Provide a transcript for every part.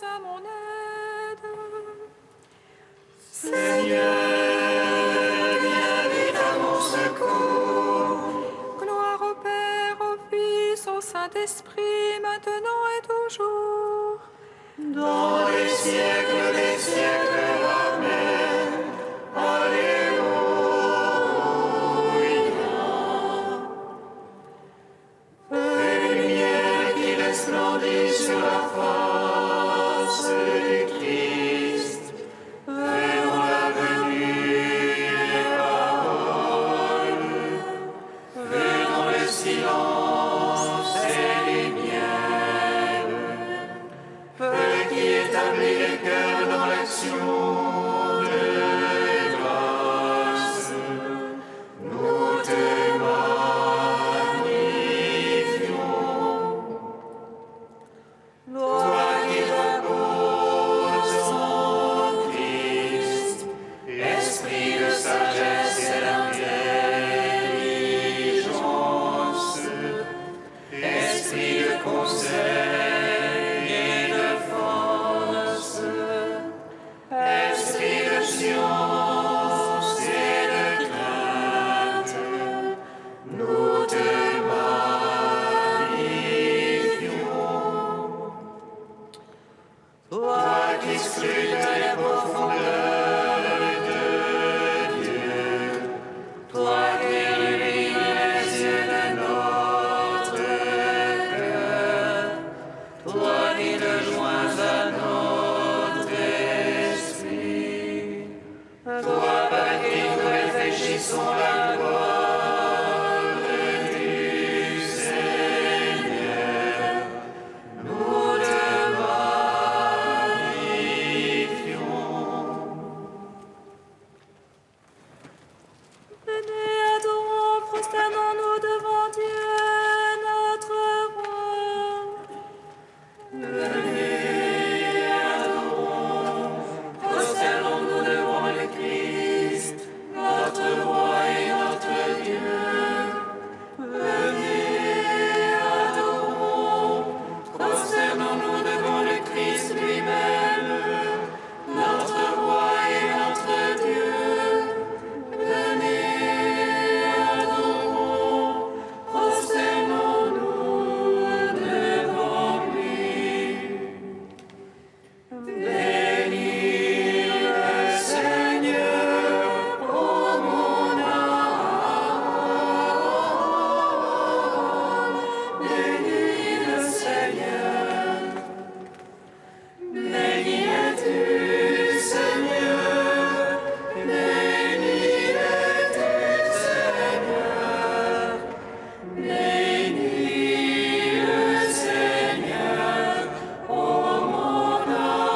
à mon aide. Seigneur, viens vite à mon secours. Gloire au Père, au Fils, au Saint-Esprit, maintenant et toujours. Dans les siècles des siècles, Amen. Alléluia. Fais lumière qui resplendit sur la face du Christ. Fais dans la venue les paroles. Fais dans le silence les lumières. Feu qui établit les cœurs dans l'action de grâce. Nous te magnifions. Toi qui reposes en Christ, esprit de sagesse et d'intelligence, esprit de conseil et de force, esprit de science et de crainte, nous te magnifions. Toi qui scrutes les profondeurs de Dieu, toi qui illumines les yeux de notre cœur, toi qui te joins à notre esprit, toi par qui nous réfléchissons la gloire du Seigneur, nous te magnifions. Venez, adorons, prosternons-nous devant Dieu, notre roi. Venez, adorons, prosternons-nous devant le Christ, notre roi et notre Dieu. Venez, adorons, prosternons-nous devant le Christ lui-même, notre roi et notre Dieu. Venez, adorons, prosternons-nous devant lui. Bénis le Seigneur, ô mon âme. Bénis le Seigneur. Béni es-tu, Seigneur. Béni es-tu, Seigneur. Bénis le Seigneur, ô mon âme.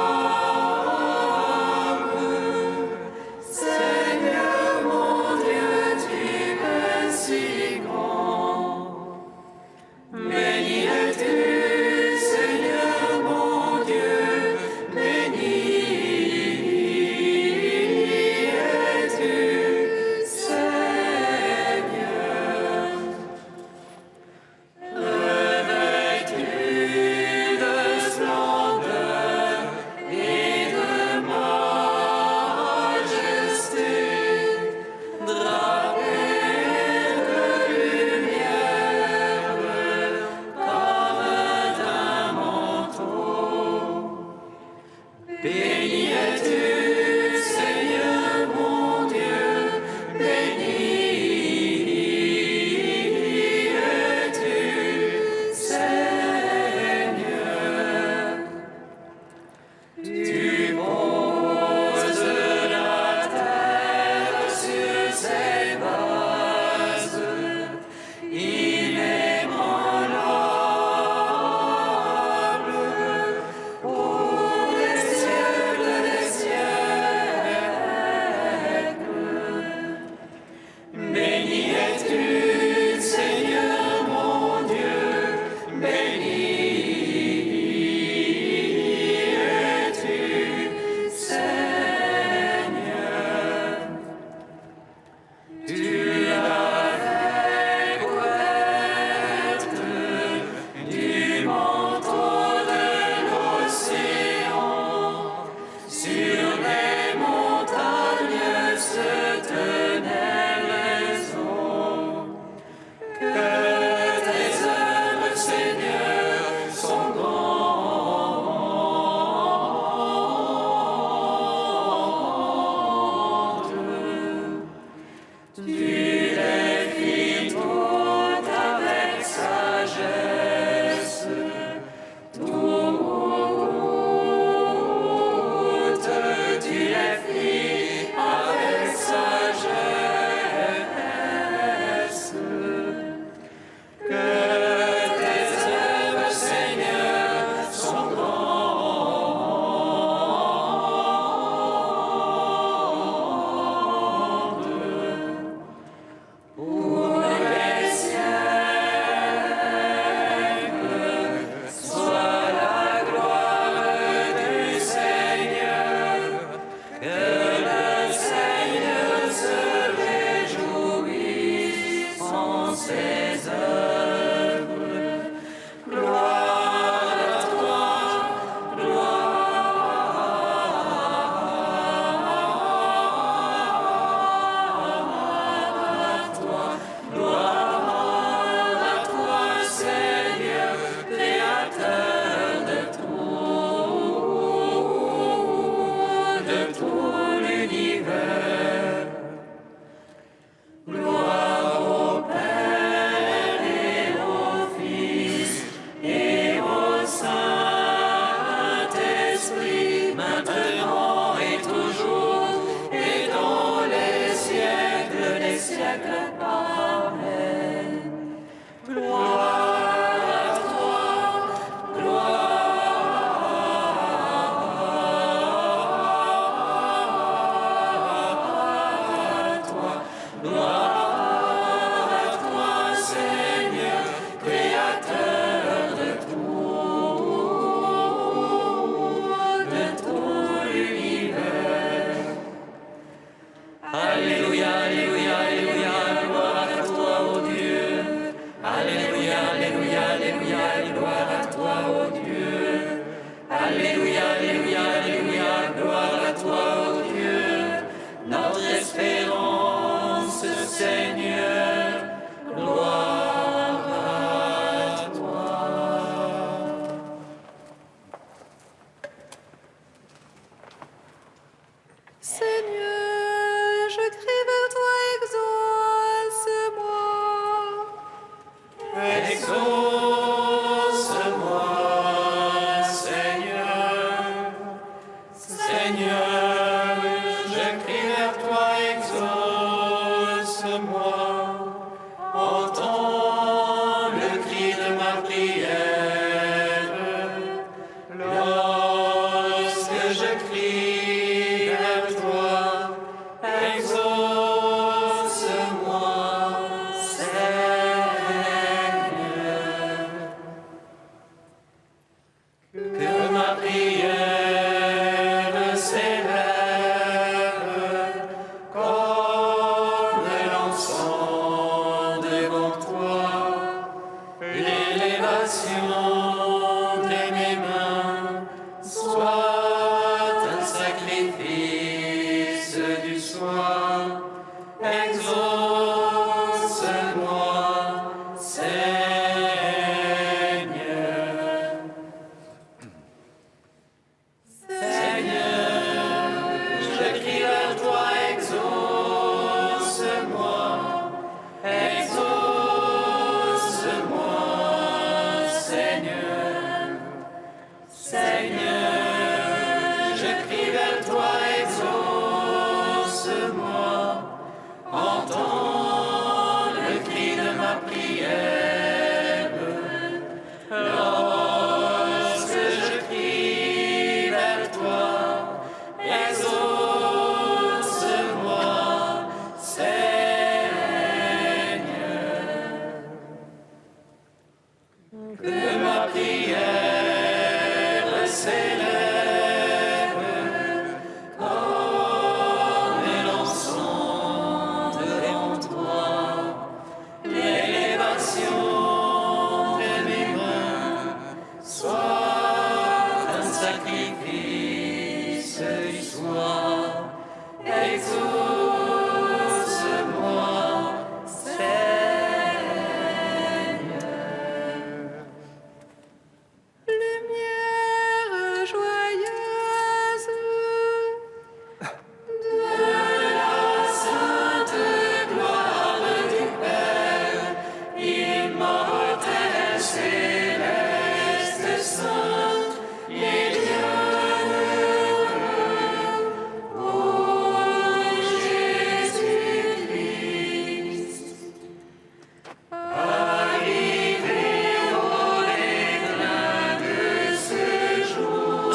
Seigneur mon Dieu, tu es si grand. Béni es-tu, Seigneur mon Dieu. Béni es-tu, Seigneur. Revêtu de splendeur et de majesté, drapé de lumière comme d'un manteau. Béni es-tu, Seigneur mon Dieu. Béni es-tu, Seigneur. Tu poses la terre sur ses bases, inébranlable pour les siècles. Seigneur, je crie vers toi, exauce-moi. Exauce-moi, Seigneur. Seigneur, je crie vers toi, exauce-moi. Entends le cri de ma prière. Lorsque je crie vers toi, exauce-moi, Seigneur. Que ma prière s'élève comme l'encens devant toi. L'élévation de mes mains soit un sacrifice du soir. Exauce-moi, Seigneur. Seigneur, je crie vers toi, exauce-moi. Exauce-moi, Seigneur. Seigneur, je crie vers toi, exauce-moi. Entends le cri de ma prière. Lorsque je crie vers toi, exauce-moi, Seigneur. Que ma prière s'élève comme l'encens devant toi. L'élévation de mes mains soit un sacrifice du soir. Exauce-moi, Seigneur. Lumière joyeuse De la sainte gloire du Père, immortel, céleste, saint, et bienheureux, ô Jésus-Christ. Arrivé au déclin de ce jour,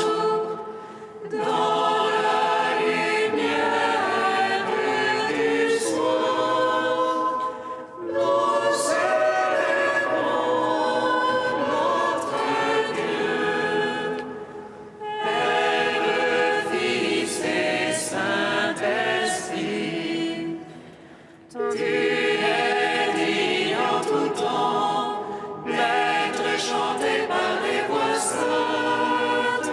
dans la lumière du soir, nous célébrons notre Dieu, Père, Fils et Saint-Esprit. Tu es dit en tout temps d'être chanté par les voix saintes.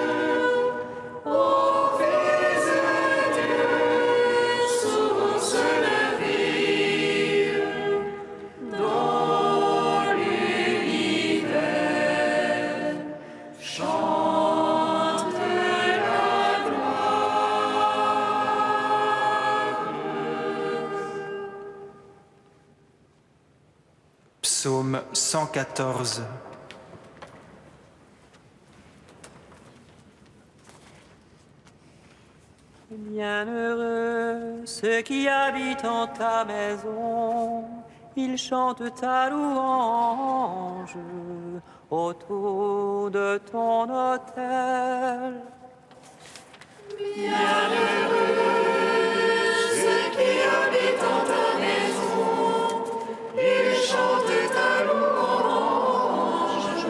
Ô Fils de Dieu, source de vie, dont l'univers chante la gloire. Psaume 114. Bienheureux ceux qui habitent en ta maison, ils chantent ta louange autour de ton autel. Ceux qui habitent en ta maison, ils chantent ta louange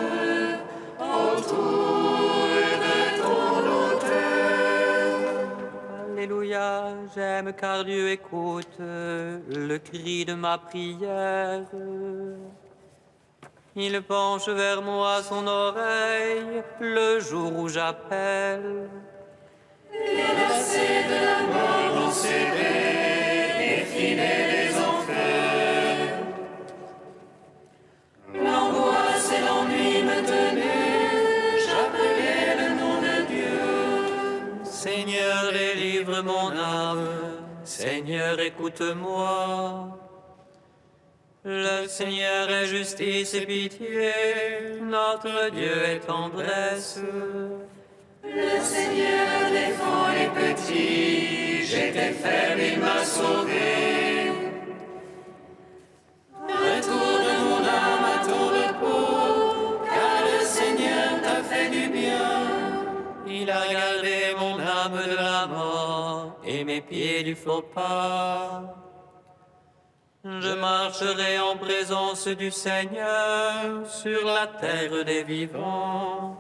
autour de ton autel. Alléluia, j'aime car Dieu écoute le cri de ma prière. Il penche vers moi son oreille le jour où j'appelle. Délassés de la mort enserrés, défilés des enfers. L'angoisse et l'ennui me tenaient, j'appelais le nom de Dieu. Seigneur, délivre mon âme. Seigneur, écoute-moi. Le Seigneur est justice et pitié, notre Dieu est tendresse. Le Seigneur défend les petits, j'étais faible, il m'a sauvé. Retourne mon âme à ton repos, car le Seigneur t'a fait du bien. Il a gardé mon âme de la mort et mes pieds du faux pas. Je marcherai en présence du Seigneur sur la terre des vivants.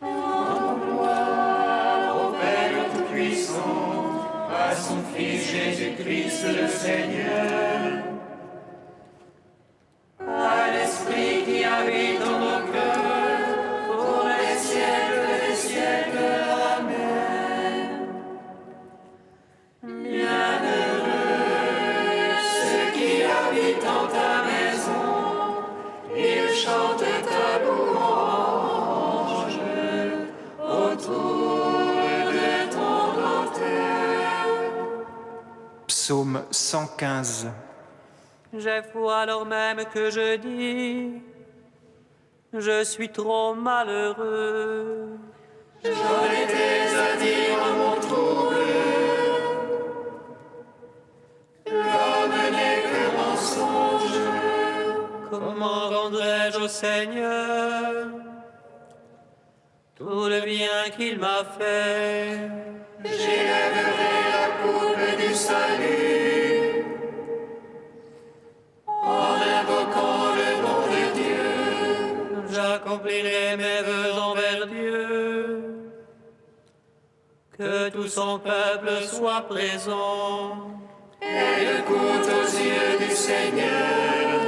En gloire au Père Tout-Puissant, à son Fils Jésus-Christ le Seigneur, à l'Esprit qui habite en nos cœurs, pour les siècles des siècles. Amen. Bienheureux ceux qui habitent en ta maison, ils chantent ta louange autour de ton autel. Psaume 115. J'ai foi alors même que je dis, je suis trop malheureux. J'en étais à dire en mon trouble, l'homme n'est que mensonge. Comment rendrai-je au Seigneur tout le bien qu'il m'a fait? J'élèverai la coupe du salut en invoquant le nom de Dieu. J'accomplirai mes vœux envers Dieu, que tout son peuple soit présent. Elle écoute aux yeux du Seigneur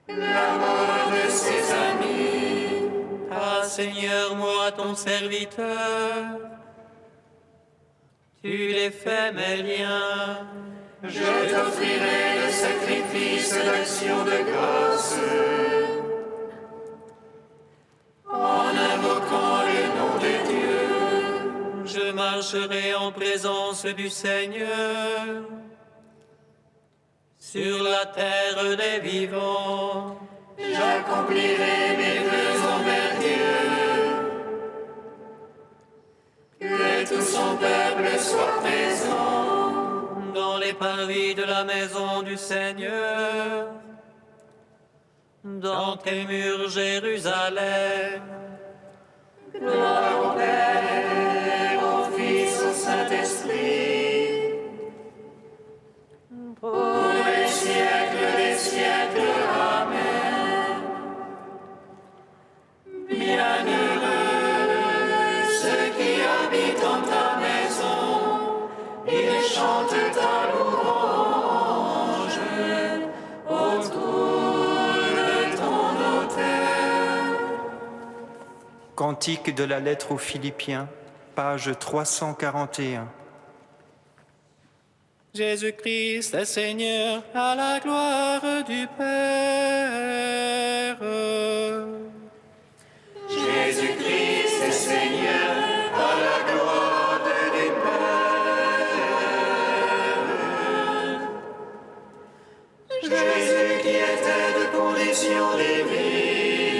la mort de ses amis. Ah Seigneur, moi ton serviteur, tu les fais mes liens. Je t'offrirai le sacrifice d'action de grâce en invoquant le nom de Dieu. Je marcherai en présence du Seigneur sur la terre des vivants. J'accomplirai mes vœux envers Dieu, que tout son peuple soit présent. Dans les parvis de la maison du Seigneur, dans tes murs, Jérusalem. Gloire au Père, au Fils, au Saint-Esprit, pour les siècles des siècles. Amen. Bienheureux ceux qui habitent en ta maison, ils chantent ta louange autour de ton autel. Cantique de la lettre aux Philippiens, page 341. Jésus-Christ est Seigneur, à la gloire du Père. Jésus-Christ est Seigneur, à la gloire du Père. Jésus qui était de condition divine,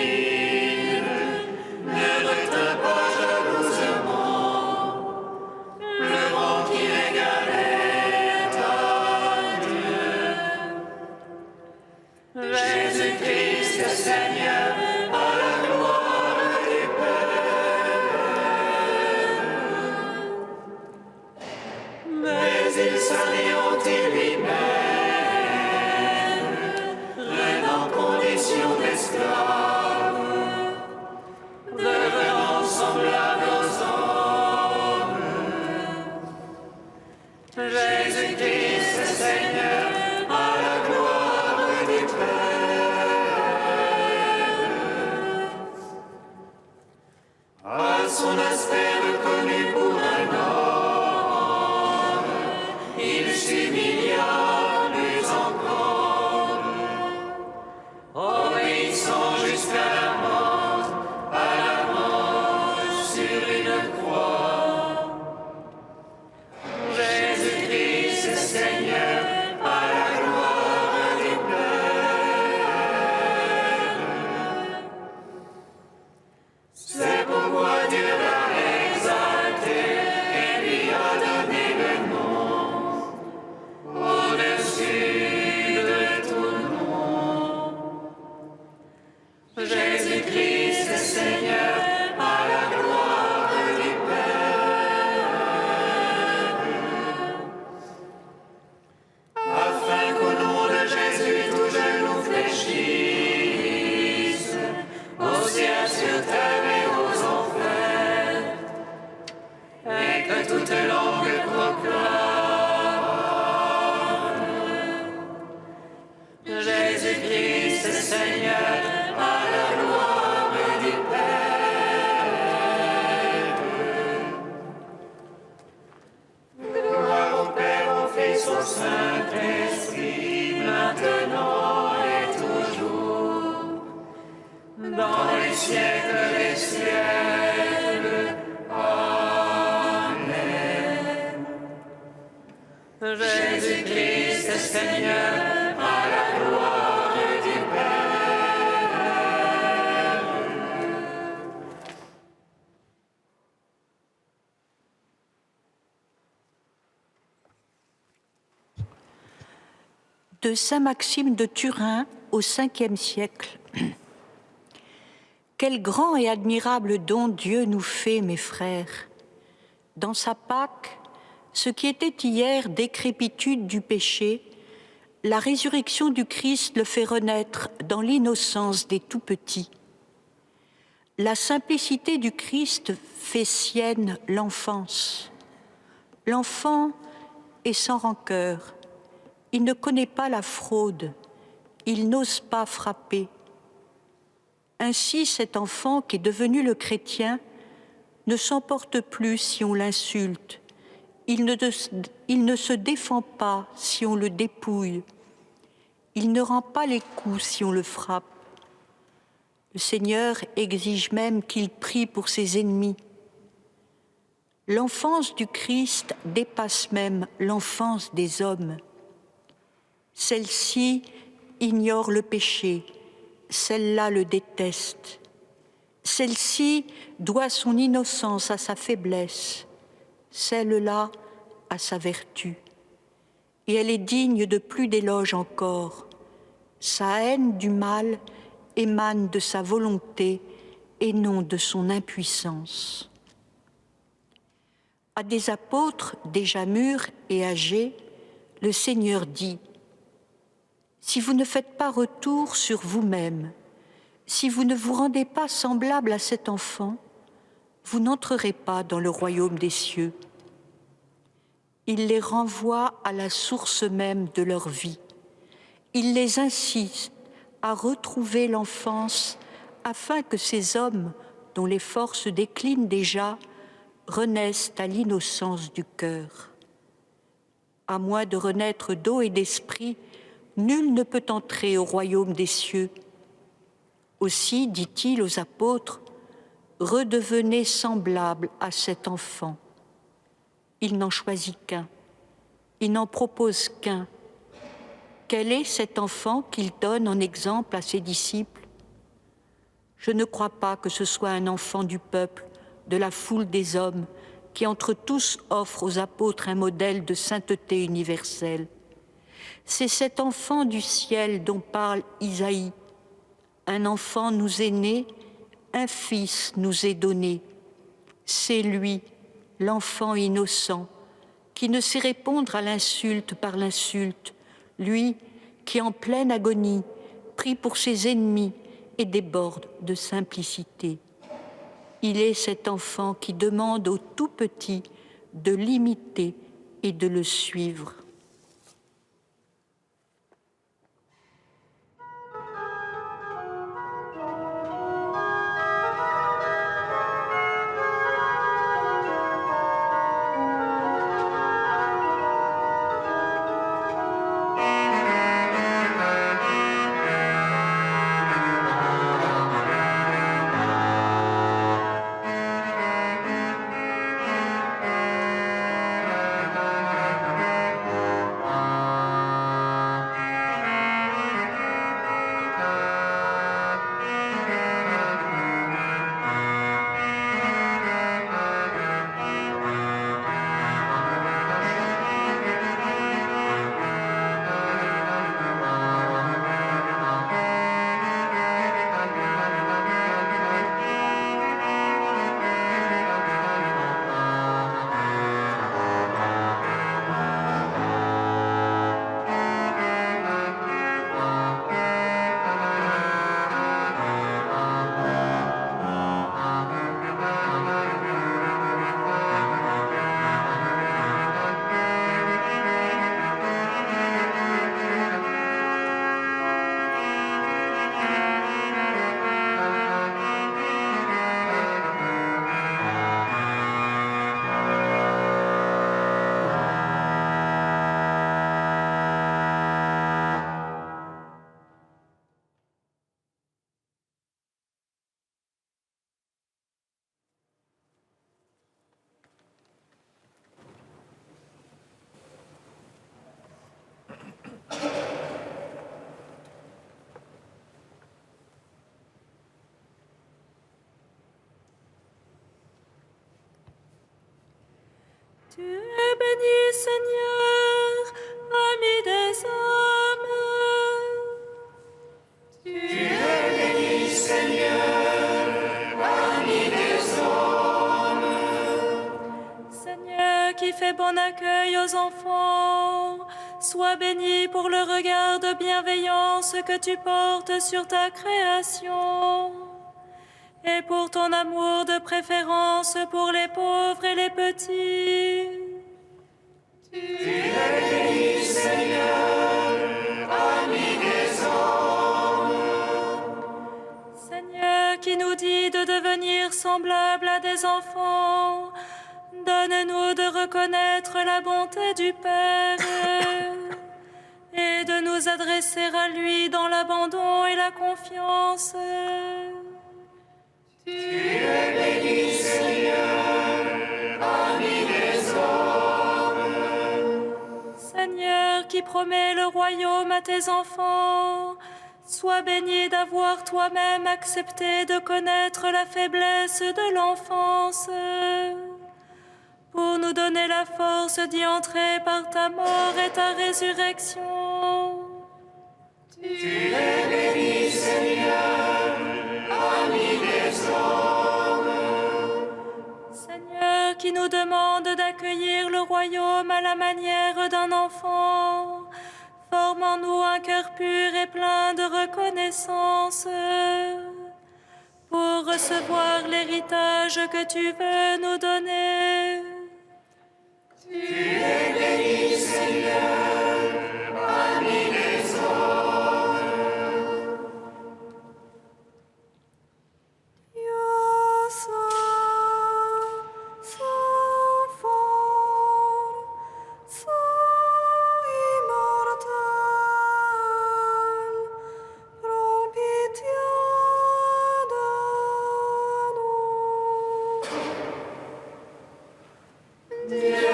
ne retint pas jalousement le rang qui régalait à Dieu. Jésus-Christ est Seigneur, à la gloire du Père. Mais il s'anéantit lui-même, prenant condition d'esclave, devenant semblable aux hommes. Jésus-Christ est Seigneur, à la gloire du Père. À son aspect reconnu pour un homme, il s'humilia plus encore, obéissant jusqu'à la mort sur une De saint Maxime de Turin au Ve siècle. Quel grand et admirable don Dieu nous fait, mes frères. Dans sa Pâque, ce qui était hier décrépitude du péché, la résurrection du Christ le fait renaître dans l'innocence des tout-petits. La simplicité du Christ fait sienne l'enfance. L'enfant est sans rancœur. Il ne connaît pas la fraude. Il n'ose pas frapper. Ainsi, cet enfant qui est devenu le chrétien ne s'emporte plus si on l'insulte. Il ne se défend pas si on le dépouille. Il ne rend pas les coups si on le frappe. Le Seigneur exige même qu'il prie pour ses ennemis. L'enfance du Christ dépasse même l'enfance des hommes. Celle-ci ignore le péché, celle-là le déteste. Celle-ci doit son innocence à sa faiblesse, celle-là à sa vertu. Et elle est digne de plus d'éloges encore. Sa haine du mal émane de sa volonté et non de son impuissance. À des apôtres déjà mûrs et âgés, le Seigneur dit : si vous ne faites pas retour sur vous-même, si vous ne vous rendez pas semblable à cet enfant, vous n'entrerez pas dans le royaume des cieux. Il les renvoie à la source même de leur vie. Il les incite à retrouver l'enfance afin que ces hommes, dont les forces déclinent déjà, renaissent à l'innocence du cœur. À moins de renaître d'eau et d'esprit, nul ne peut entrer au royaume des cieux. Aussi, dit-il aux apôtres, redevenez semblables à cet enfant. Il n'en choisit qu'un, il n'en propose qu'un. Quel est cet enfant qu'il donne en exemple à ses disciples ? Je ne crois pas que ce soit un enfant du peuple, de la foule des hommes, qui entre tous offre aux apôtres un modèle de sainteté universelle. C'est cet enfant du ciel dont parle Isaïe. Un enfant nous est né, un fils nous est donné. C'est lui, l'enfant innocent, qui ne sait répondre à l'insulte par l'insulte, lui qui, en pleine agonie, prie pour ses ennemis et déborde de simplicité. Il est cet enfant qui demande aux tout-petits de l'imiter et de le suivre. Tu es béni, Seigneur, ami des hommes. qui fait bon accueil aux enfants, sois béni pour le regard de bienveillance que tu portes sur ta création, et pour ton amour de préférence pour les pauvres et les petits. Tu es béni, Seigneur, ami des hommes. Seigneur, qui nous dit de devenir semblables à des enfants, donne-nous de reconnaître la bonté du Père et de nous adresser à lui dans l'abandon et la confiance. Tu es béni, Seigneur, ami des hommes. Seigneur, qui promets le royaume à tes enfants, sois béni d'avoir toi-même accepté de connaître la faiblesse de l'enfance, pour nous donner la force d'y entrer par ta mort et ta résurrection. Tu es béni, Seigneur, ami des hommes. Seigneur, qui nous demande d'accueillir le royaume à la manière d'un enfant, forme en nous un cœur pur et plein de reconnaissance pour recevoir l'héritage que tu veux nous donner. Tu es béni, Seigneur, ami des hommes. Dieu saint, saint fort, saint immortel, prends pitié de nous. Dieu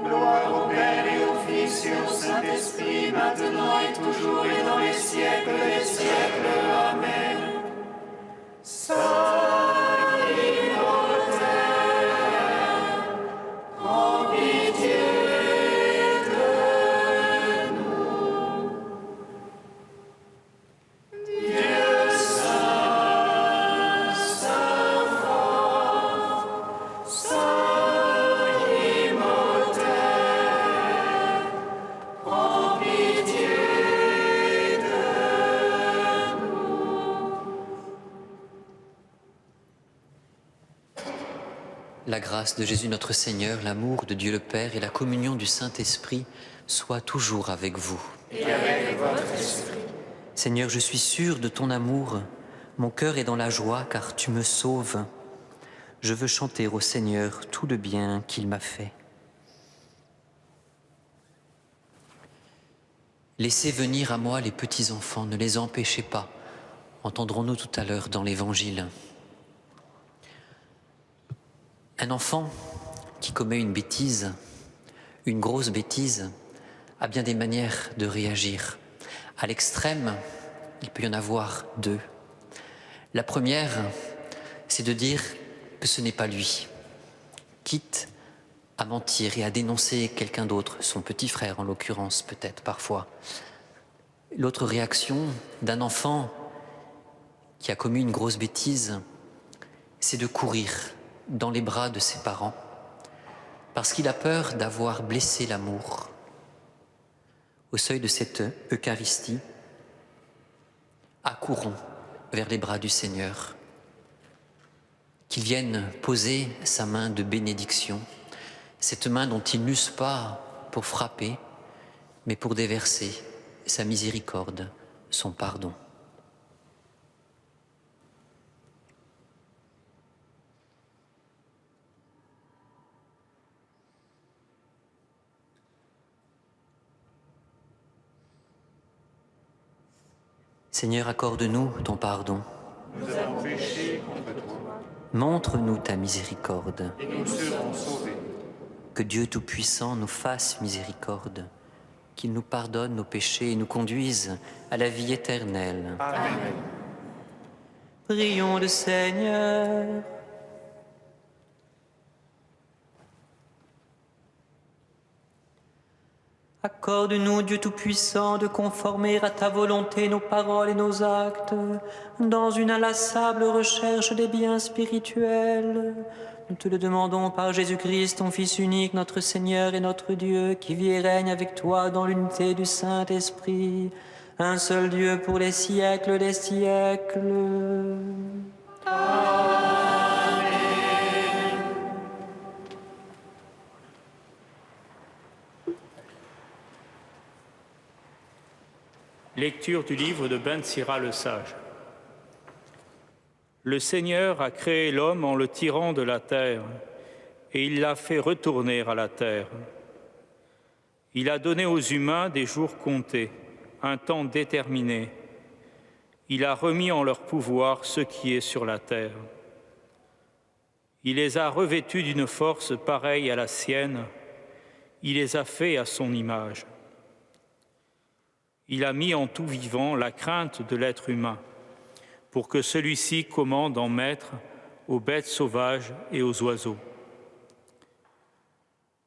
gloire au Père et au Fils et au Saint-Esprit, maintenant et toujours et dans les siècles des siècles. Amen. Saint immortel, prends pitié de nous. Dieu saint, saint fort, saint immortel, prends pitié de nous. La grâce de Jésus notre Seigneur, l'amour de Dieu le Père et la communion du Saint-Esprit soient toujours avec vous. Et avec votre esprit. Seigneur, je suis sûr de ton amour. Mon cœur est dans la joie car tu me sauves. Je veux chanter au Seigneur tout le bien qu'il m'a fait. Laissez venir à moi les petits enfants, ne les empêchez pas. Entendrons-nous tout à l'heure dans l'Évangile. Un enfant qui commet une bêtise, une grosse bêtise, a bien des manières de réagir. À l'extrême, il peut y en avoir deux. La première, c'est de dire que ce n'est pas lui, quitte à mentir et à dénoncer quelqu'un d'autre, son petit frère en l'occurrence peut-être parfois. L'autre réaction d'un enfant qui a commis une grosse bêtise, c'est de courir dans les bras de ses parents parce qu'il a peur d'avoir blessé l'amour. Au seuil de cette Eucharistie, accourons vers les bras du Seigneur, qu'il vienne poser sa main de bénédiction, cette main dont il n'use pas pour frapper, mais pour déverser sa miséricorde, son pardon. Seigneur, accorde-nous ton pardon, Nous avons péché contre toi, Montre-nous ta miséricorde. et nous serons sauvés. Que Dieu Tout-Puissant nous fasse miséricorde, qu'il nous pardonne nos péchés et nous conduise à la vie éternelle. Amen. Prions le Seigneur. Accorde-nous, Dieu Tout-Puissant, de conformer à ta volonté nos paroles et nos actes, dans une inlassable recherche des biens spirituels. Nous te le demandons par Jésus-Christ, ton Fils unique, notre Seigneur et notre Dieu, qui vit et règne avec toi dans l'unité du Saint-Esprit, un seul Dieu pour les siècles des siècles. Lecture du livre de Ben Sira le Sage. Le Seigneur a créé l'homme en le tirant de la terre, et il l'a fait retourner à la terre. Il a donné aux humains des jours comptés, un temps déterminé. Il a remis en leur pouvoir ce qui est sur la terre. Il les a revêtus d'une force pareille à la sienne. Il les a faits à son image. Il a mis en tout vivant la crainte de l'être humain, pour que celui-ci commande en maître aux bêtes sauvages et aux oiseaux.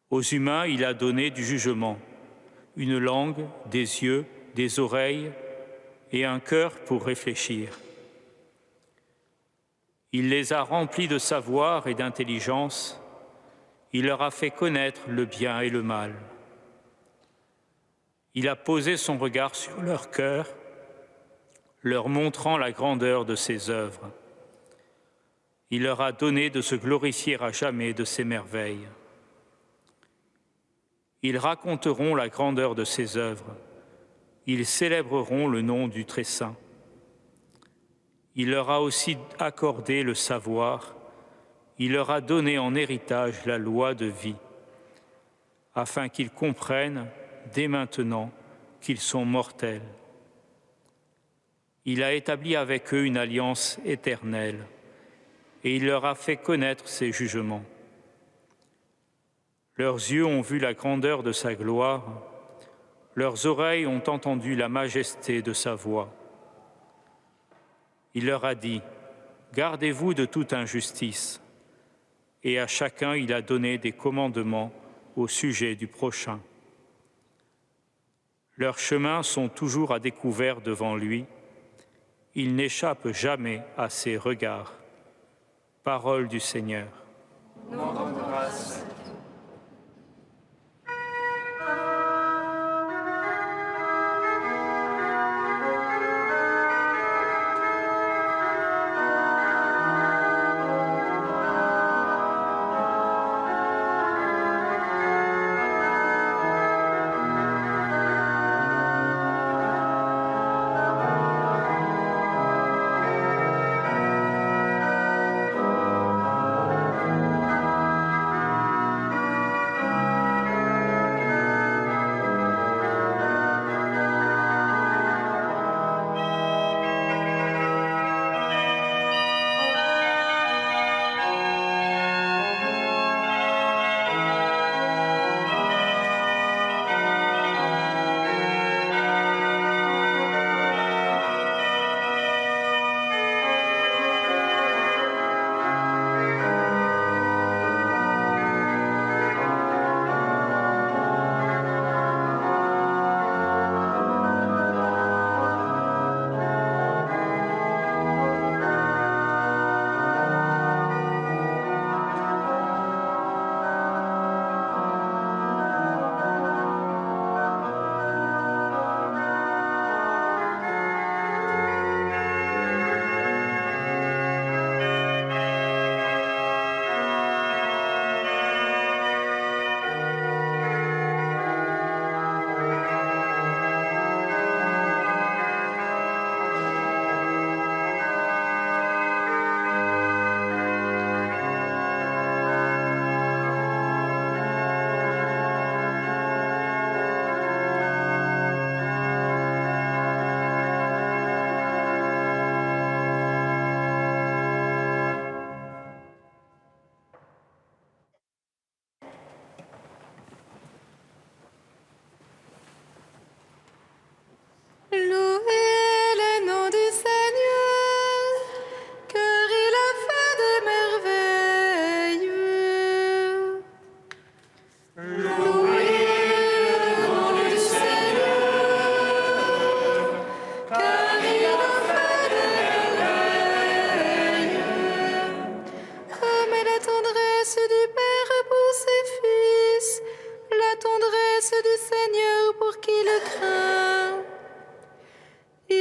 Aux humains, il a donné du jugement, une langue, des yeux, des oreilles et un cœur pour réfléchir. Il les a remplis de savoir et d'intelligence. Il leur a fait connaître le bien et le mal. Il a posé son regard sur leur cœur, leur montrant la grandeur de ses œuvres. Il leur a donné de se glorifier à jamais de ses merveilles. Ils raconteront la grandeur de ses œuvres. Ils célébreront le nom du Très-Saint. Il leur a aussi accordé le savoir. Il leur a donné en héritage la loi de vie, afin qu'ils comprennent dès maintenant qu'ils sont mortels. Il a établi avec eux une alliance éternelle et il leur a fait connaître ses jugements. Leurs yeux ont vu la grandeur de sa gloire, leurs oreilles ont entendu la majesté de sa voix. Il leur a dit, « Gardez-vous de toute injustice » et à chacun il a donné des commandements au sujet du prochain. Leurs chemins sont toujours à découvert devant lui. Ils n'échappent jamais à ses regards. Parole du Seigneur. Nous rendons grâce.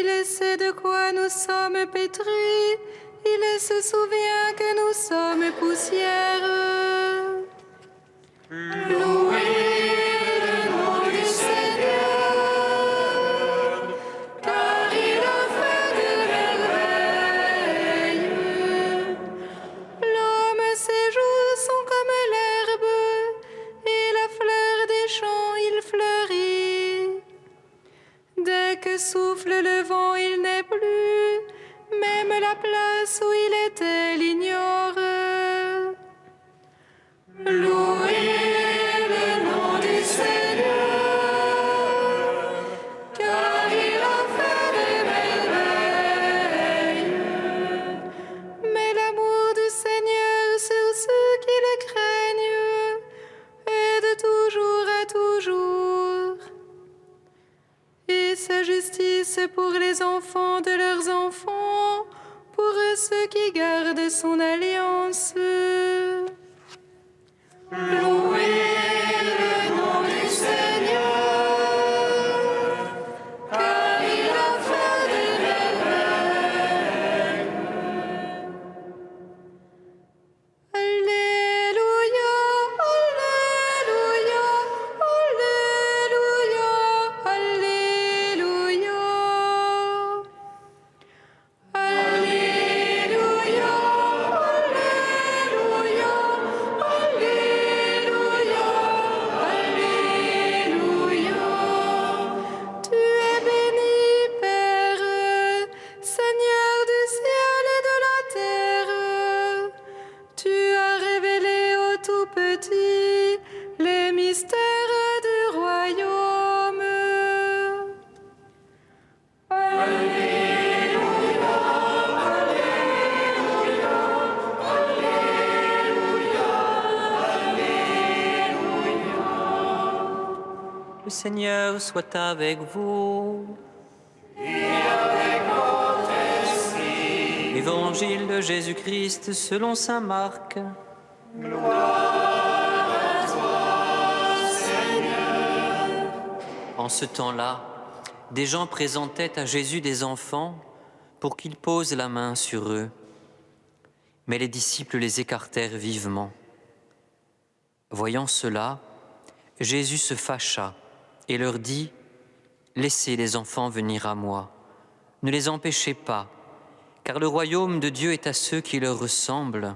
Il sait de quoi nous sommes pétris, il se souvient que nous sommes poussière. Louez le nom du Seigneur, car il a fait des merveilles. L'homme, ses jours sont comme l'herbe, et la fleur des champs, il fleurit. Dès que souffle le vent, il n'est plus, même la place où il était l'ignore. Louez le nom du Seigneur, car il a fait des merveilles. Mais l'amour du Seigneur sur ceux qui le craignent est de toujours à toujours. Et sa justice pour les enfants de leurs enfants, pour ceux qui gardent son alliance. Louez le nom du Seigneur, car il a fait des merveilles. Alléluia, Alléluia, Alléluia, Alléluia. Alléluia, Alléluia, Alléluia, Alléluia. Tu es béni, Père, Seigneur du ciel et de la terre. Tu as révélé aux tout petits les mystères du royaume. Le Seigneur soit avec vous. Évangile de Jésus-Christ selon saint Marc. En ce temps-là, des gens présentaient à Jésus des enfants pour qu'il pose la main sur eux. Mais les disciples les écartèrent vivement. Voyant cela, Jésus se fâcha et leur dit : « Laissez les enfants venir à moi, ne les empêchez pas, car le royaume de Dieu est à ceux qui leur ressemblent.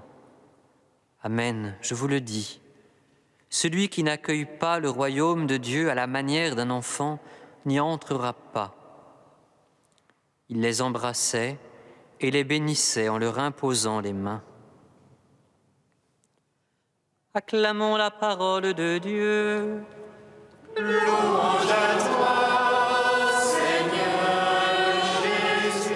Amen, je vous le dis. Celui qui n'accueille pas le royaume de Dieu à la manière d'un enfant n'y entrera pas. » Il les embrassait et les bénissait en leur imposant les mains. Acclamons la parole de Dieu. Louange à toi, Seigneur Jésus.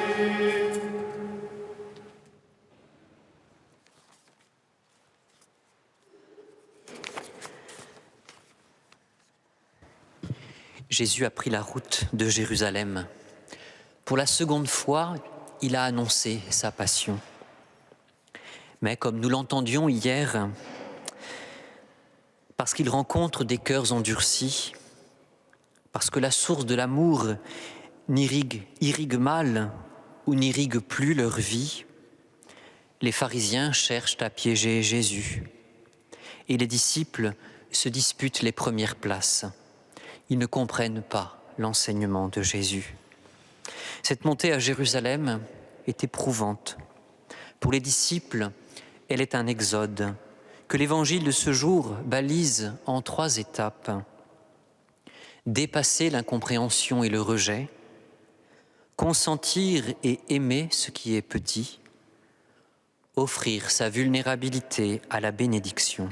Jésus a pris la route de Jérusalem. Pour la seconde fois, il a annoncé sa passion. Mais comme nous l'entendions hier, parce qu'il rencontre des cœurs endurcis, parce que la source de l'amour irrigue mal ou n'irrigue plus leur vie, les pharisiens cherchent à piéger Jésus et les disciples se disputent les premières places. Ils ne comprennent pas l'enseignement de Jésus. Cette montée à Jérusalem est éprouvante. Pour les disciples, elle est un exode que l'évangile de ce jour balise en 3 étapes. Dépasser l'incompréhension et le rejet, consentir et aimer ce qui est petit, offrir sa vulnérabilité à la bénédiction.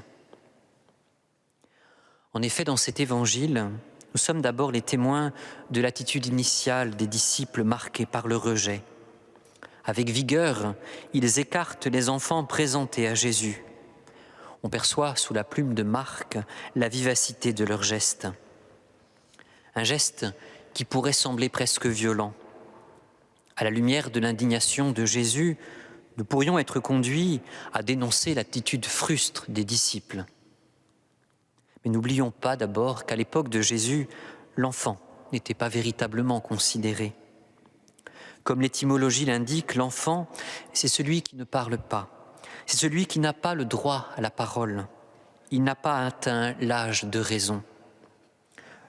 En effet, dans cet évangile, nous sommes d'abord les témoins de l'attitude initiale des disciples marqués par le rejet. Avec vigueur, ils écartent les enfants présentés à Jésus. On perçoit sous la plume de Marc la vivacité de leur geste. Un geste qui pourrait sembler presque violent. À la lumière de l'indignation de Jésus, nous pourrions être conduits à dénoncer l'attitude frustre des disciples. Mais n'oublions pas d'abord qu'à l'époque de Jésus, l'enfant n'était pas véritablement considéré. Comme l'étymologie l'indique, l'enfant, c'est celui qui ne parle pas. C'est celui qui n'a pas le droit à la parole. Il n'a pas atteint l'âge de raison.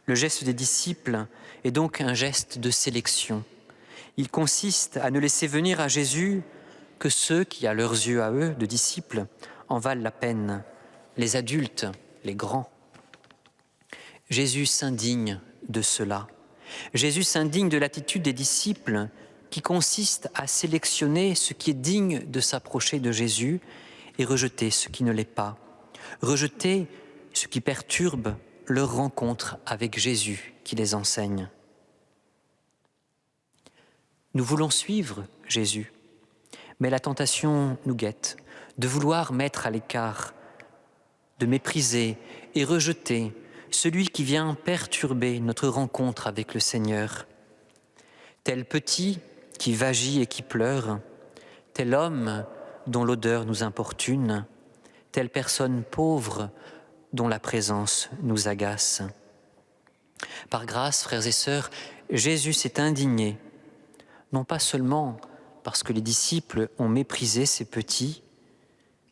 Le geste des disciples est donc un geste de sélection. Il consiste à ne laisser venir à Jésus que ceux qui, à leurs yeux à eux, de disciples, en valent la peine, les adultes, les grands. Jésus s'indigne de cela. Jésus s'indigne de l'attitude des disciples qui consiste à sélectionner ce qui est digne de s'approcher de Jésus et rejeter ce qui ne l'est pas. Rejeter ce qui perturbe leur rencontre avec Jésus qui les enseigne. Nous voulons suivre Jésus, mais la tentation nous guette de vouloir mettre à l'écart, de mépriser et rejeter celui qui vient perturber notre rencontre avec le Seigneur. Tel petit qui vagit et qui pleure, tel homme dont l'odeur nous importune, telle personne pauvre dont la présence nous agace. Par grâce, frères et sœurs, Jésus s'est indigné, non pas seulement parce que les disciples ont méprisé ces petits,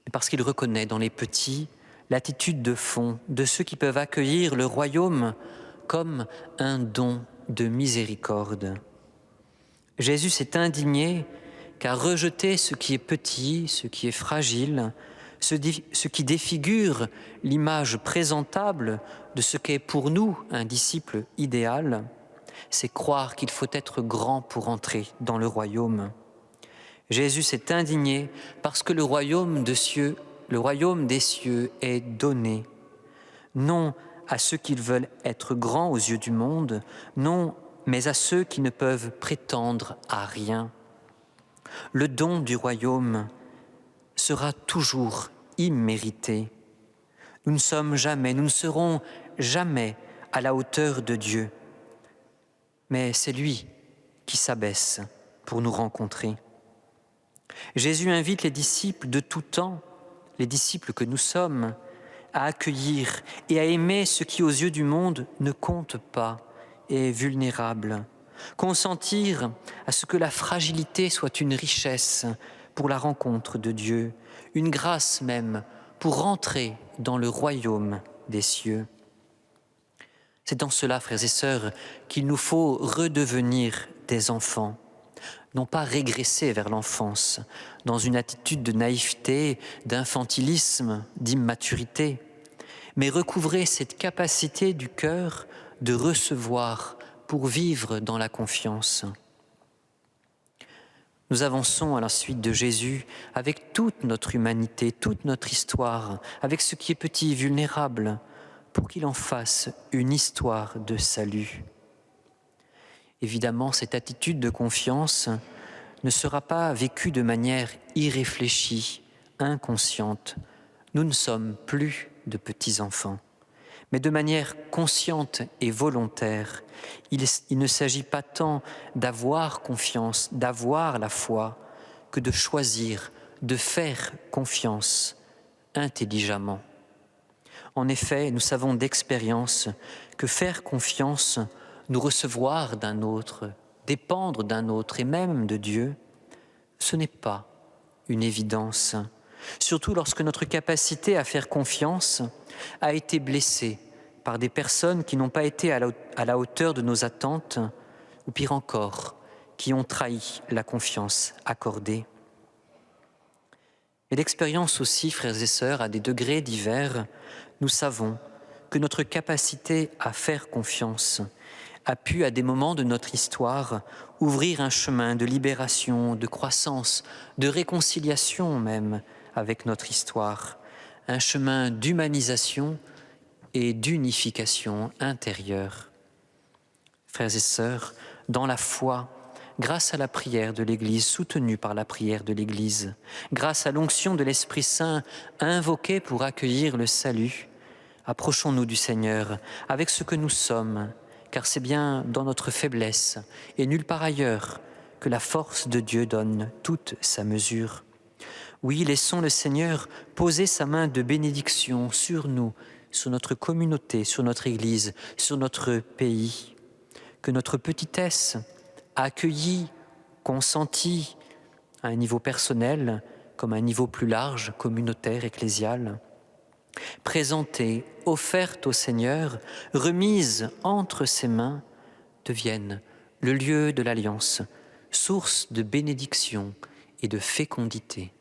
mais parce qu'il reconnaît dans les petits l'attitude de fond de ceux qui peuvent accueillir le royaume comme un don de miséricorde. Jésus s'est indigné car rejeter ce qui est petit, ce qui est fragile, ce qui défigure l'image présentable de ce qu'est pour nous un disciple idéal, c'est croire qu'il faut être grand pour entrer dans le royaume. Jésus s'est indigné parce que le royaume des cieux est donné, non à ceux qui veulent être grands aux yeux du monde, non, mais à ceux qui ne peuvent prétendre à rien. Le don du royaume sera toujours immérité. Nous ne serons jamais à la hauteur de Dieu, mais c'est lui qui s'abaisse pour nous rencontrer. Jésus invite les disciples de tout temps, les disciples que nous sommes, à accueillir et à aimer ce qui aux yeux du monde ne compte pas et est vulnérable. Consentir à ce que la fragilité soit une richesse pour la rencontre de Dieu, une grâce même pour rentrer dans le royaume des cieux. C'est dans cela, frères et sœurs, qu'il nous faut redevenir des enfants, non pas régresser vers l'enfance, dans une attitude de naïveté, d'infantilisme, d'immaturité, mais recouvrer cette capacité du cœur de recevoir pour vivre dans la confiance. Nous avançons à la suite de Jésus avec toute notre humanité, toute notre histoire, avec ce qui est petit et vulnérable, pour qu'il en fasse une histoire de salut. Évidemment, cette attitude de confiance ne sera pas vécue de manière irréfléchie, inconsciente. Nous ne sommes plus de petits-enfants, mais de manière consciente et volontaire. Il ne s'agit pas tant d'avoir confiance, d'avoir la foi, que de choisir, de faire confiance intelligemment. En effet, nous savons d'expérience que faire confiance, nous recevoir d'un autre, dépendre d'un autre et même de Dieu, ce n'est pas une évidence. Surtout lorsque notre capacité à faire confiance a été blessée par des personnes qui n'ont pas été à la hauteur de nos attentes, ou pire encore, qui ont trahi la confiance accordée. Et l'expérience aussi, frères et sœurs, à des degrés divers, nous savons que notre capacité à faire confiance a pu, à des moments de notre histoire, ouvrir un chemin de libération, de croissance, de réconciliation même avec notre histoire, un chemin d'humanisation et d'unification intérieure. Frères et sœurs, dans la foi, grâce à la prière de l'Église, soutenue par la prière de l'Église, grâce à l'onction de l'Esprit Saint invoquée pour accueillir le salut, approchons-nous du Seigneur avec ce que nous sommes, car c'est bien dans notre faiblesse et nulle part ailleurs que la force de Dieu donne toute sa mesure. Oui, laissons le Seigneur poser sa main de bénédiction sur nous, sur notre communauté, sur notre Église, sur notre pays. Que notre petitesse, accueillie consentie à un niveau personnel comme à un niveau plus large, communautaire, ecclésial, présentée, offerte au Seigneur, remise entre ses mains, deviennent le lieu de l'alliance, source de bénédiction et de fécondité.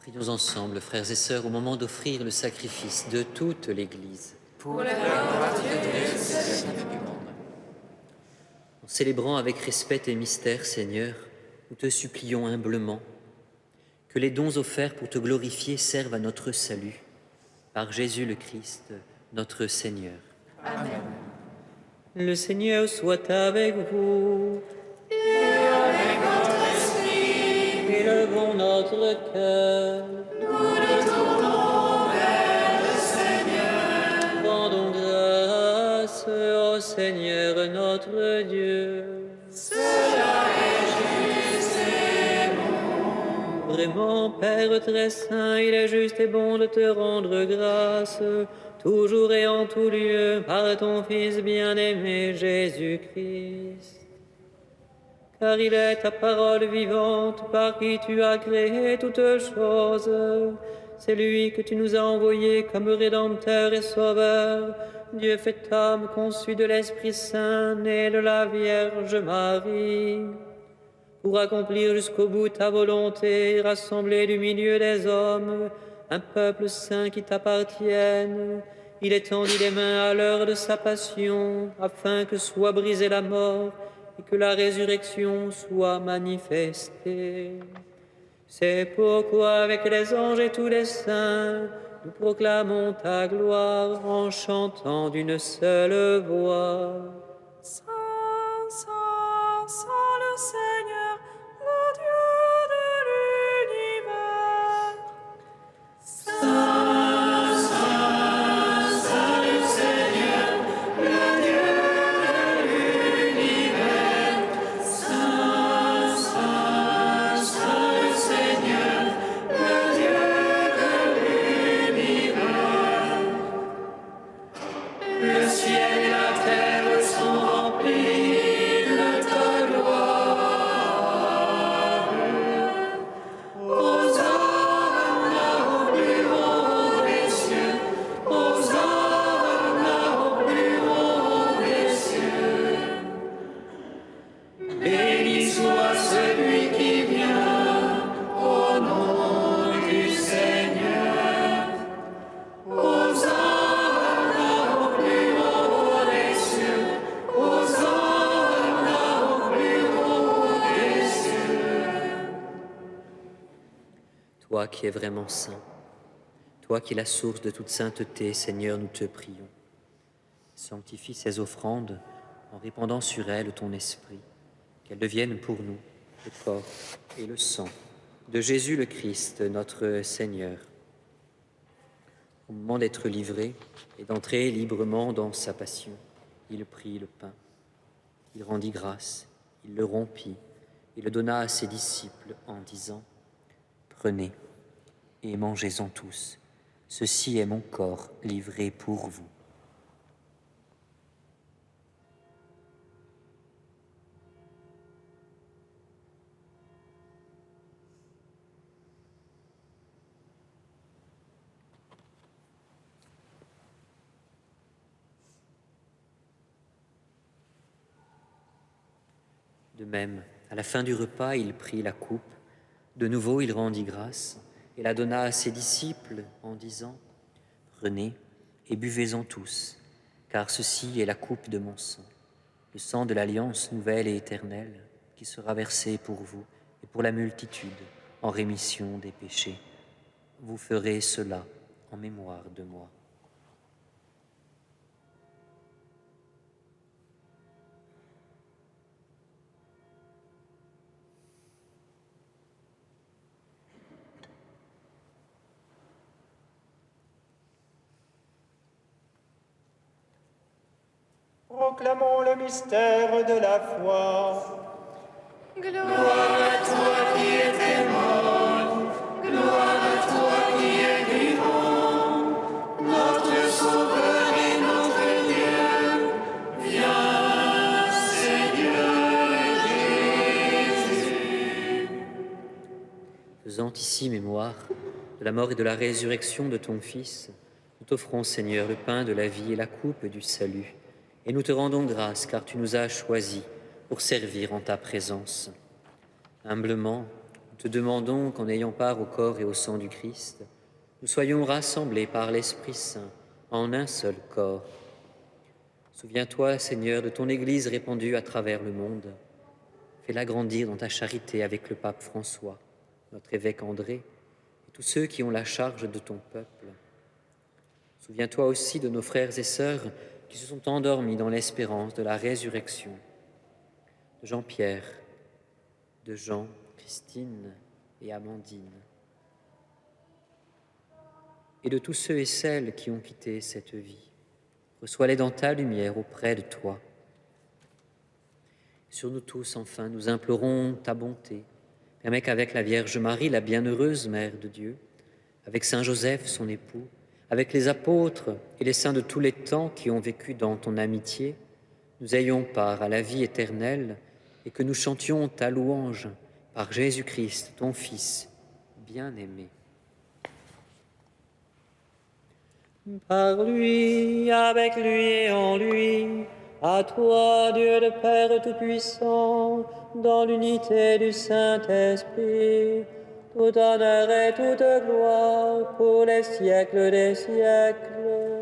Prions ensemble, frères et sœurs, au moment d'offrir le sacrifice de toute l'Église. Pour la gloire de Dieu, Seigneur. En célébrant avec respect tes mystères, Seigneur, nous te supplions humblement, Que les dons offerts pour te glorifier servent à notre salut. Par Jésus le Christ, notre Seigneur. Amen. Le Seigneur soit avec vous. Et avec votre esprit, Élevons notre cœur. nous le tournons vers le Seigneur. Rendons grâce au Seigneur notre Dieu. Cela est juste et bon. Vraiment, Père très saint, il est juste et bon de te rendre grâce, toujours et en tout lieu, par ton Fils bien-aimé Jésus-Christ. Car il est ta parole vivante, par qui tu as créé toutes choses. C'est lui que tu nous as envoyé comme Rédempteur et Sauveur, Dieu fait homme, conçu de l'Esprit Saint, né de la Vierge Marie, pour accomplir jusqu'au bout ta volonté, rassembler du milieu des hommes un peuple saint qui t'appartienne. Il étendit les mains à l'heure de sa passion, afin que soit brisée la mort et que la résurrection soit manifestée. C'est pourquoi, avec les anges et tous les saints, nous proclamons ta gloire en chantant d'une seule voix. Saint, Saint, Saint le Seigneur, le Dieu de l'univers. Saint, Saint, Saint le Seigneur, le Dieu de l'univers. Saint, Saint, Saint le Seigneur, le Dieu de l'univers. Le ciel et la terre sont remplis de ta gloire. Hosanna au plus haut des cieux. Hosanna au plus haut des cieux. Béni soit celui qui vient au nom du Seigneur. Hosanna au plus haut des cieux. Hosanna au plus haut des cieux. Toi qui es vraiment saint, toi qui es la source de toute sainteté, Seigneur, nous te prions. Sanctifie ces offrandes en répandant sur elles ton esprit, qu'elles deviennent pour nous le corps et le sang de Jésus le Christ, notre Seigneur. Au moment d'être livré et d'entrer librement dans sa passion, il prit le pain, il rendit grâce, il le rompit et le donna à ses disciples en disant : Prenez et mangez-en tous. Ceci est mon corps livré pour vous. De même, à la fin du repas, il prit la coupe. De nouveau, il rendit grâce et la donna à ses disciples en disant : Prenez et buvez-en tous, car ceci est la coupe de mon sang, le sang de l'alliance nouvelle et éternelle, qui sera versé pour vous et pour la multitude en rémission des péchés. Vous ferez cela en mémoire de moi. Proclamons le mystère de la foi. Gloire à toi qui étais mort, gloire à toi qui es vivant, notre Sauveur et notre Dieu. Viens, Seigneur Jésus. Faisant ici mémoire de la mort et de la résurrection de ton Fils, nous t'offrons, Seigneur, le pain de la vie et la coupe du salut. Et nous te rendons grâce, car tu nous as choisis pour servir en ta présence. Humblement, nous te demandons qu'en ayant part au corps et au sang du Christ, nous soyons rassemblés par l'Esprit Saint en un seul corps. Souviens-toi, Seigneur, de ton Église répandue à travers le monde. Fais-la grandir dans ta charité avec le pape François, notre évêque André, et tous ceux qui ont la charge de ton peuple. Souviens-toi aussi de nos frères et sœurs qui se sont endormis dans l'espérance de la résurrection, de Jean-Pierre, de Jean, Christine et Amandine, et de tous ceux et celles qui ont quitté cette vie. Reçois-les dans ta lumière auprès de toi. Sur nous tous, enfin, nous implorons ta bonté. Permets qu'avec la Vierge Marie, la bienheureuse Mère de Dieu, avec Saint Joseph, son époux, avec les apôtres et les saints de tous les temps qui ont vécu dans ton amitié, nous ayons part à la vie éternelle et que nous chantions ta louange par Jésus-Christ, ton Fils, bien-aimé. Par lui, avec lui et en lui, à toi, Dieu le Père Tout-Puissant, dans l'unité du Saint-Esprit, tout honneur et toute gloire pour les siècles des siècles.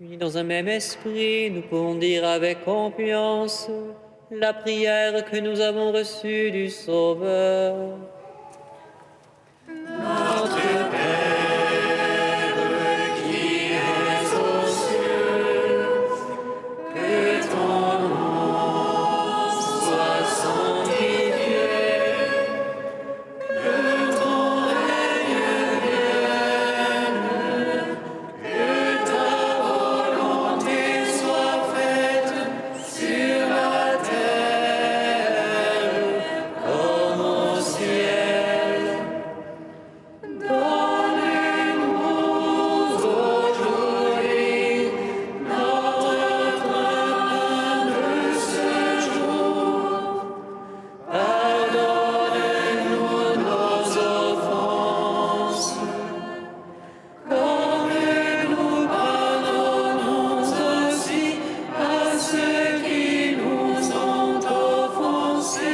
Unis dans un même esprit, nous pouvons dire avec confiance la prière que nous avons reçue du Sauveur. Notre Père qui es aux cieux, que ton nom soit sanctifié, que ton règne vienne, que ta volonté soit faite sur la terre comme au ciel. Donne-nous aujourd'hui notre pain de ce jour. Pardonne-nous nos offenses, comme nous pardonnons aussi à ceux qui nous ont offensés.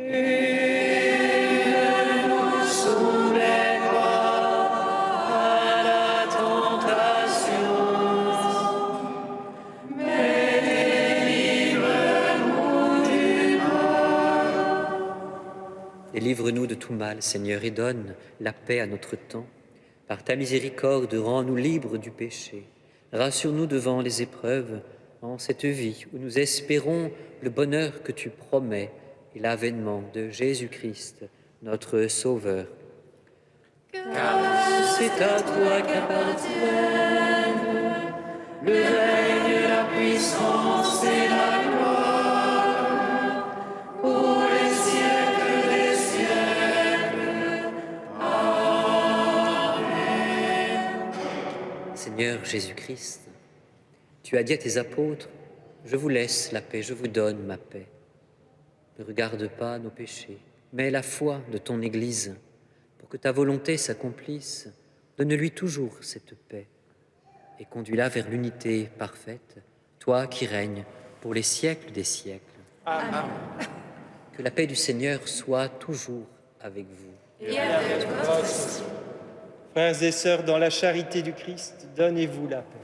Et ne nous soumets pas à la tentation, mais délivre-nous du mal. Délivre-nous de tout mal, Seigneur, et donne la paix à notre temps. Par ta miséricorde, rends-nous libres du péché. Rassure-nous devant les épreuves, en cette vie où nous espérons le bonheur que tu promets et l'avènement de Jésus-Christ, notre Sauveur. C'est à toi qu'appartiennent le règne, la puissance et la gloire pour les siècles des siècles. Seigneur Jésus-Christ, tu as dit à tes apôtres, je vous laisse la paix, je vous donne ma paix. Ne regarde pas nos péchés, mais la foi de ton Église, pour que ta volonté s'accomplisse. Donne-lui toujours cette paix et conduis-la vers l'unité parfaite, toi qui règnes pour les siècles des siècles. Amen. Que la paix du Seigneur soit toujours avec vous. Et avec votre esprit. Frères et sœurs, dans la charité du Christ, donnez-vous la paix.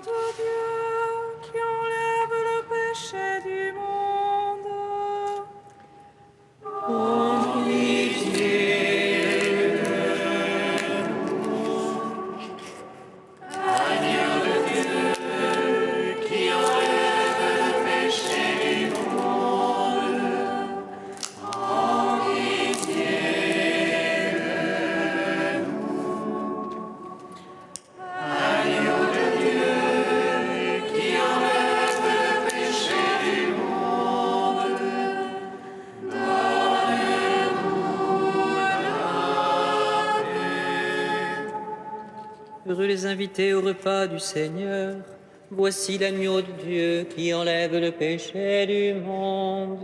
de Dieu qui enlève le péché du monde. Heureux les invités au repas du Seigneur. Voici l'agneau de Dieu qui enlève le péché du monde.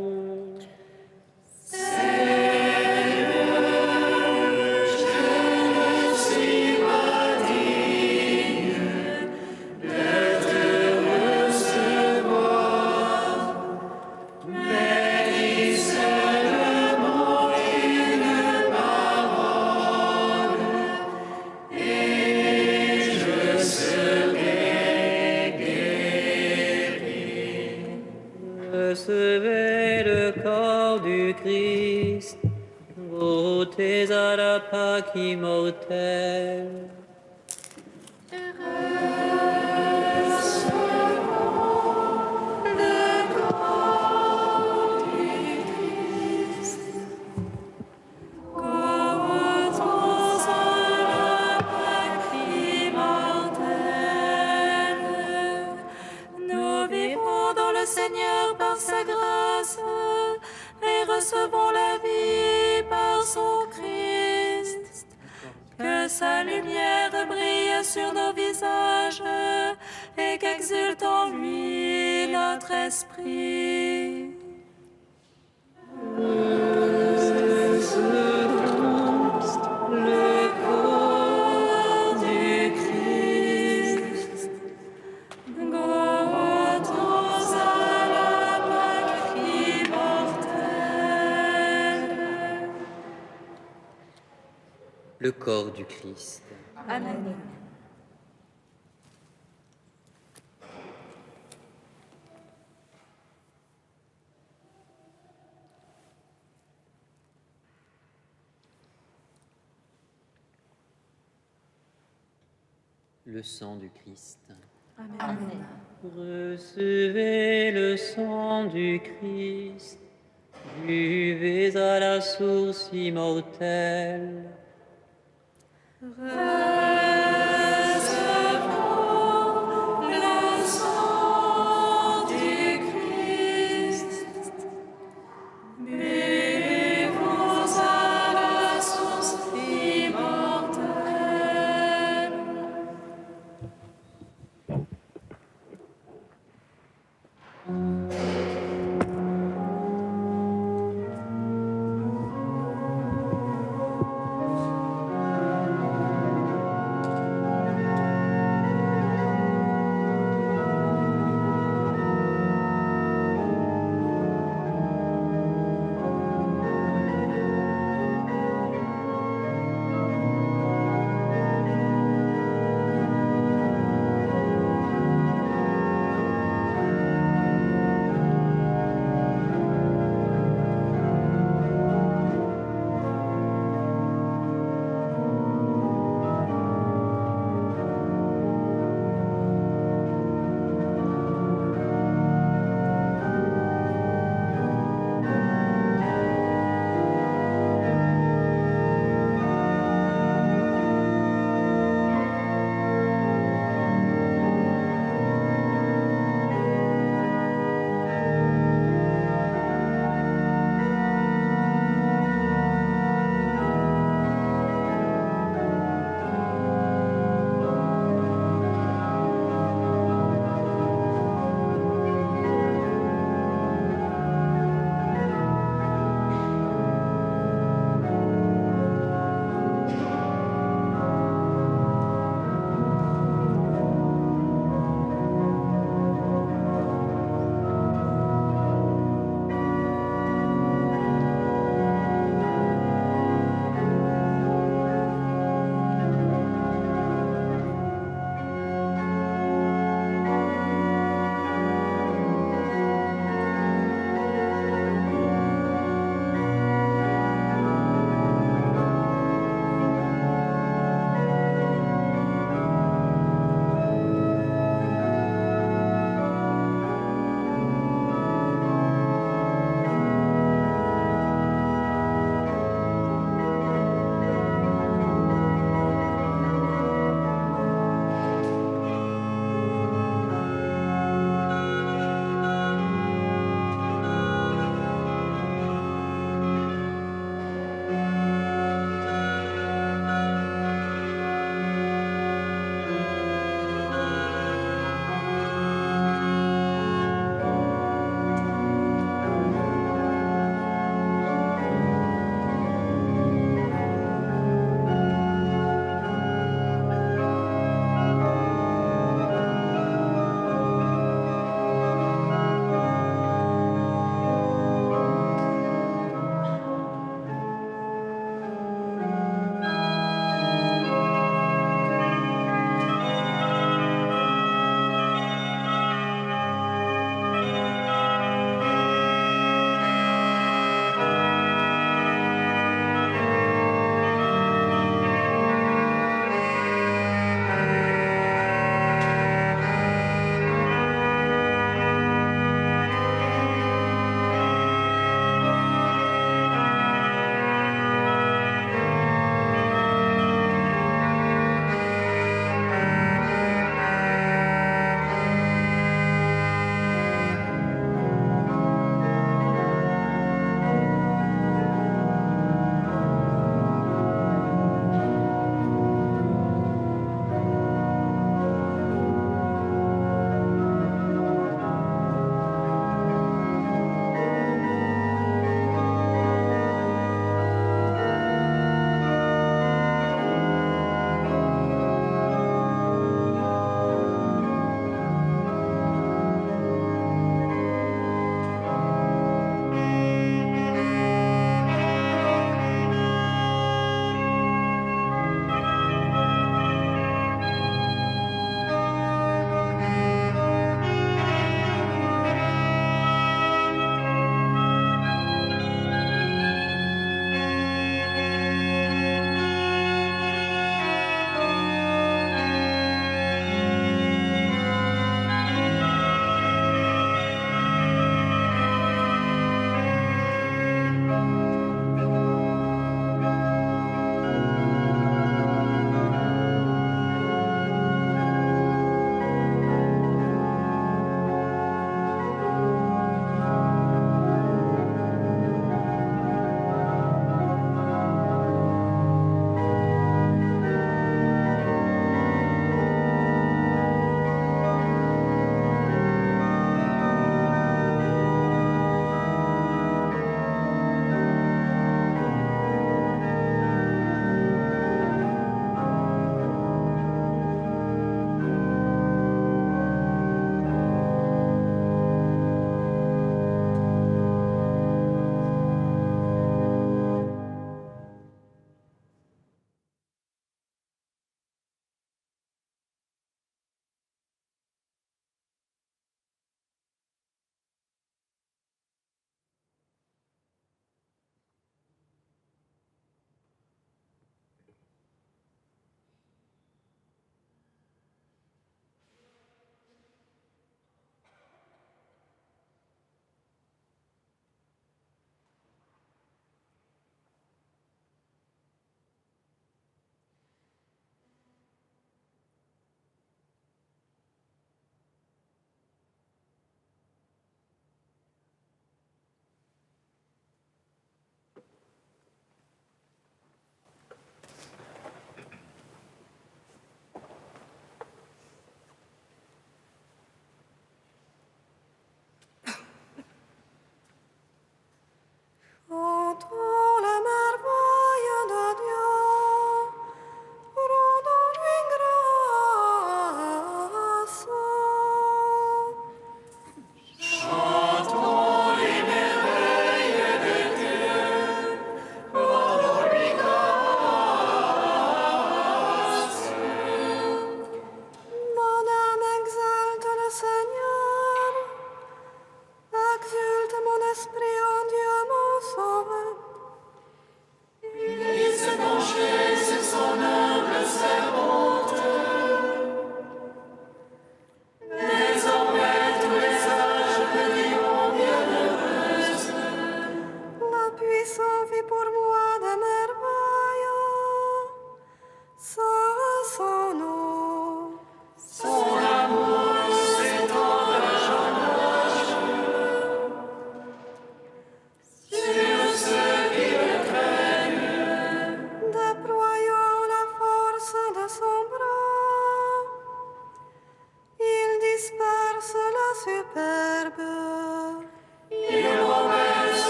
Recevez le corps du Christ, goûtez à la Pâque immortelle. Seigneur par sa grâce et recevons la vie par son Christ. Que sa lumière brille sur nos visages et qu'exulte en lui notre esprit. Le corps du Christ. Le corps du Christ. Amen. Le sang du Christ. Amen. Recevez le sang du Christ, buvez à la source immortelle. Recevons le sang du Christ, buvons à la source immortelle.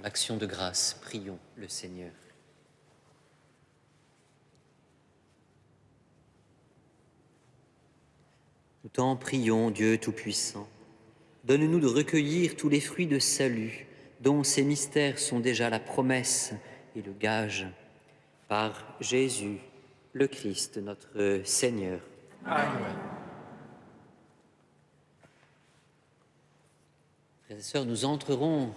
action de grâce, prions le Seigneur. Nous t'en prions, Dieu Tout-Puissant. Donne-nous de recueillir tous les fruits de salut, dont ces mystères sont déjà la promesse et le gage. Par Jésus, le Christ, notre Seigneur. Amen. Frères et sœurs, nous entrerons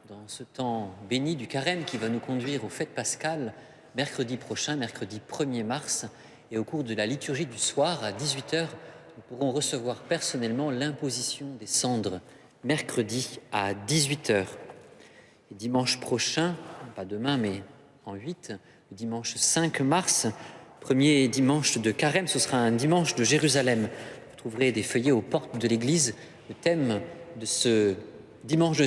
dans ce temps béni du carême qui va nous conduire aux fêtes pascales mercredi prochain, mercredi 1er mars. Et au cours de la liturgie du soir, à 18h, nous pourrons recevoir personnellement l'imposition des cendres, mercredi à 18h. Et dimanche prochain, pas demain mais en 8, le dimanche 5 mars, premier dimanche de carême, ce sera un dimanche de Jérusalem. Vous trouverez des feuillets aux portes de l'église. Le thème de ce dimanche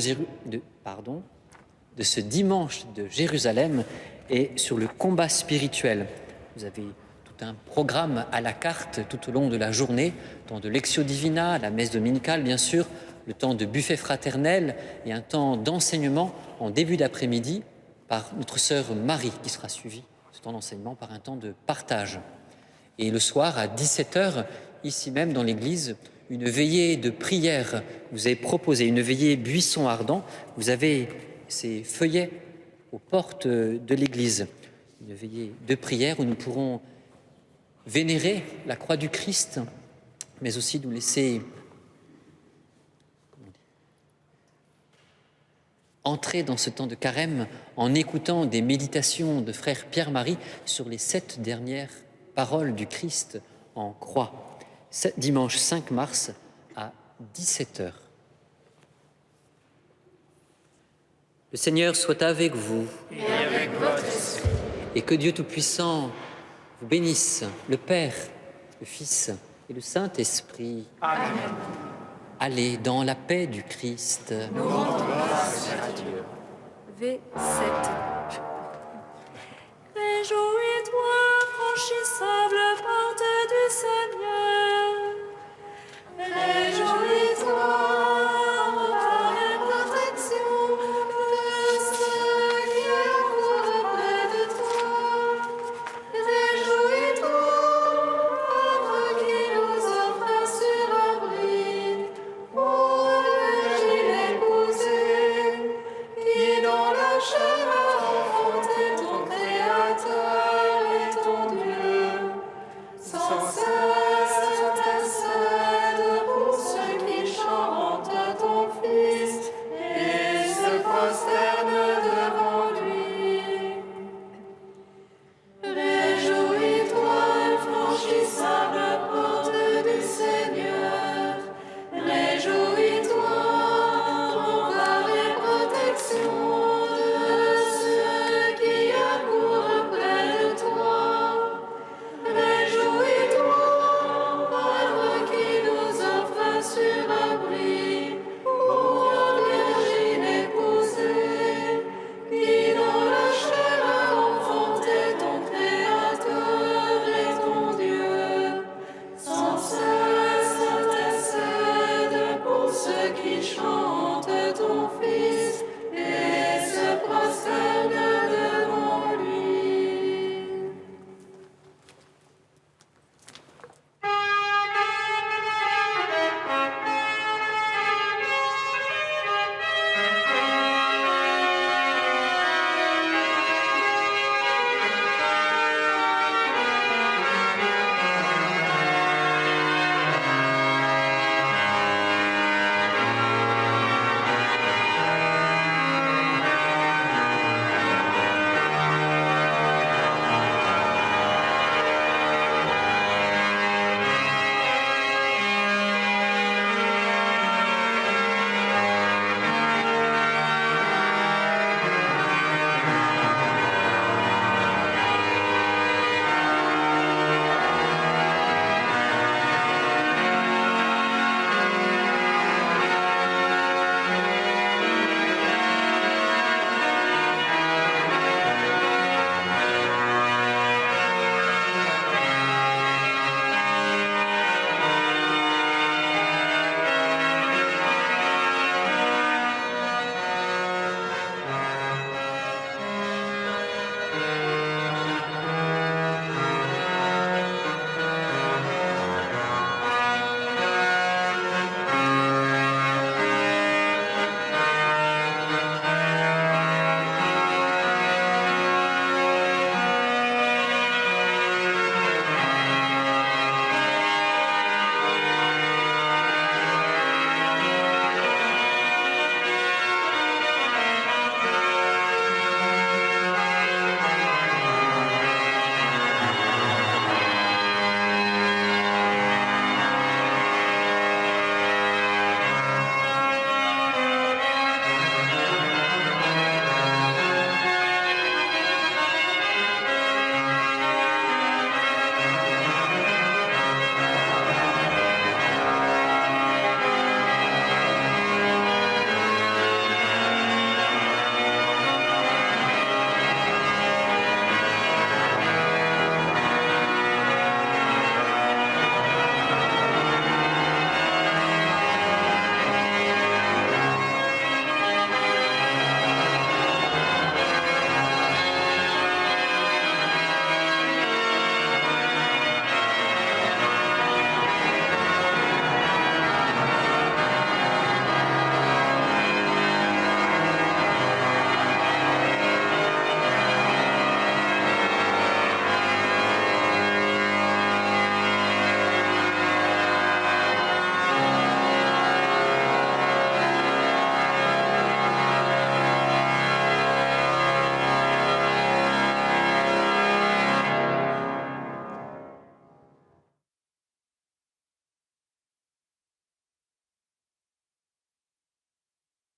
de Jérusalem est sur le combat spirituel. Vous avez tout un programme à la carte tout au long de la journée, le temps de Lectio Divina, la messe dominicale bien sûr, le temps de buffet fraternel et un temps d'enseignement en début d'après-midi par notre sœur Marie qui sera suivie, ce temps d'enseignement, par un temps de partage. Et le soir à 17h, ici même dans l'église, une veillée de prière vous est proposée, une veillée buisson ardent. Vous avez ces feuillets aux portes de l'église, une veillée de prière où nous pourrons vénérer la croix du Christ, mais aussi nous laisser entrer dans ce temps de carême en écoutant des méditations de frère Pierre-Marie sur les 7 dernières paroles du Christ en croix. Dimanche 5 mars à 17h. Le Seigneur soit avec vous. Et avec votre esprit. Et que Dieu Tout-Puissant vous bénisse, le Père, le Fils et le Saint-Esprit. Amen. Allez dans la paix du Christ. Nous rendons grâce à Dieu. V7. Réjouis